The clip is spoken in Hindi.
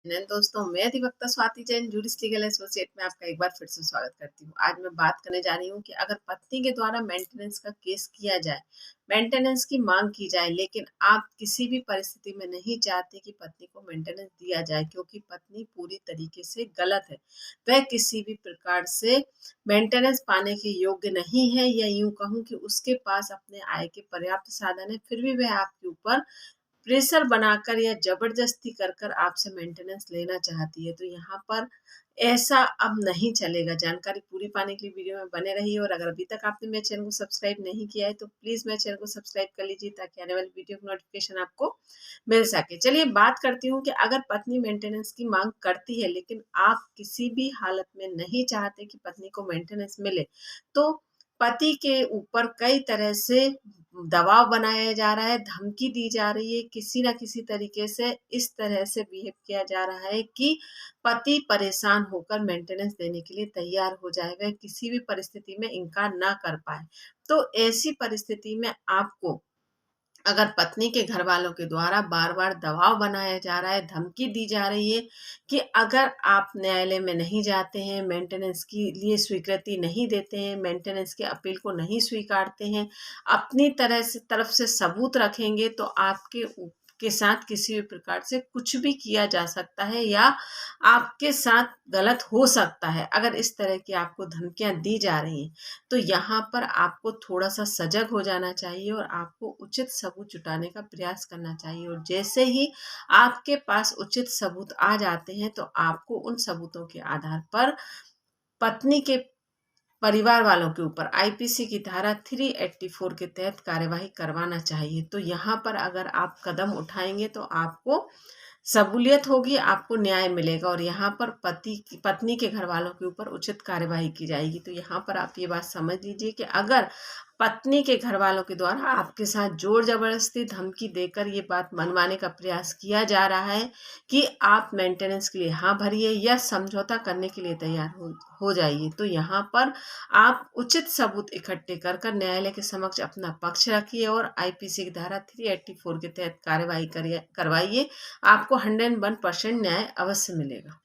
दोस्तों, मैं अधिवक्ता स्वाति जैन जूडिस लीगल एसोसिएट में आपका एक बार फिर से स्वागत करती हूँ। आज मैं बात करने जा रही हूँ कि अगर पत्नी के द्वारा मेंटेनेंस का केस किया जाए, मेंटेनेंस की मांग की जाए, लेकिन आप किसी भी परिस्थिति में नहीं चाहते कि पत्नी को मेंटेनेंस दिया जाए क्योंकि पत्नी पूरी तरीके से गलत है, वह किसी भी प्रकार से मेंटेनेंस पाने के योग्य नहीं है, या यूं कहूँ कि उसके पास अपने आय के पर्याप्त साधन है, फिर भी वह आपके ऊपर प्रेशर बनाकर या जबरदस्ती कर कर आपसे मेंटेनेंस लेना चाहती है। तो यहाँ पर ऐसा अब नहीं चलेगा। जानकारी पूरी पाने के लिए वीडियो में बने रहिए, और अगर अभी तक आपने मेरे चैनल को सब्सक्राइब नहीं किया है तो प्लीज मेरे चैनल को सब्सक्राइब कर लीजिए ताकि आने वाली वीडियो की नोटिफिकेशन आपको मिल सके। चलिए बात करती हूँ कि अगर पत्नी मेंटेनेंस की मांग करती है लेकिन आप किसी भी हालत में नहीं चाहते कि पत्नी को मेंटेनेंस मिले, तो पति के ऊपर कई तरह से दबाव बनाया जा रहा है, धमकी दी जा रही है, किसी ना किसी तरीके से इस तरह से बिहेव किया जा रहा है कि पति परेशान होकर मेंटेनेंस देने के लिए तैयार हो जाए, वह किसी भी परिस्थिति में इनकार ना कर पाए। तो ऐसी परिस्थिति में आपको, अगर पत्नी के घर वालों के द्वारा बार बार दबाव बनाया जा रहा है, धमकी दी जा रही है कि अगर आप न्यायालय में नहीं जाते हैं, मेंटेनेंस के लिए स्वीकृति नहीं देते हैं, मेंटेनेंस के अपील को नहीं स्वीकारते हैं, अपनी तरफ से सबूत रखेंगे, तो आपके के साथ किसी भी प्रकार से कुछ भी किया जा सकता है या आपके साथ गलत हो सकता है। अगर इस तरह की आपको धमकियां दी जा रही हैं, तो यहाँ पर आपको थोड़ा सा सजग हो जाना चाहिए और आपको उचित सबूत जुटाने का प्रयास करना चाहिए। और जैसे ही आपके पास उचित सबूत आ जाते हैं, तो आपको उन सबूतों के आधार पर पत्नी के परिवार वालों के ऊपर आईपीसी की धारा 384 के तहत कार्यवाही करवाना चाहिए। तो यहाँ पर अगर आप कदम उठाएंगे तो आपको सहूलियत होगी, आपको न्याय मिलेगा, और यहाँ पर पत्नी के घर वालों के ऊपर उचित कार्यवाही की जाएगी। तो यहाँ पर आप ये बात समझ लीजिए कि अगर पत्नी के घर वालों के द्वारा आपके साथ जोर जबरदस्ती धमकी देकर ये बात मनवाने का प्रयास किया जा रहा है कि आप मेंटेनेंस के लिए हाँ भरिए या समझौता करने के लिए तैयार हो जाइए, तो यहाँ पर आप उचित सबूत इकट्ठे कर कर न्यायालय के समक्ष अपना पक्ष रखिए और आईपीसी की धारा 384 के तहत कार्यवाही करवाइए। आपको 101% न्याय अवश्य मिलेगा।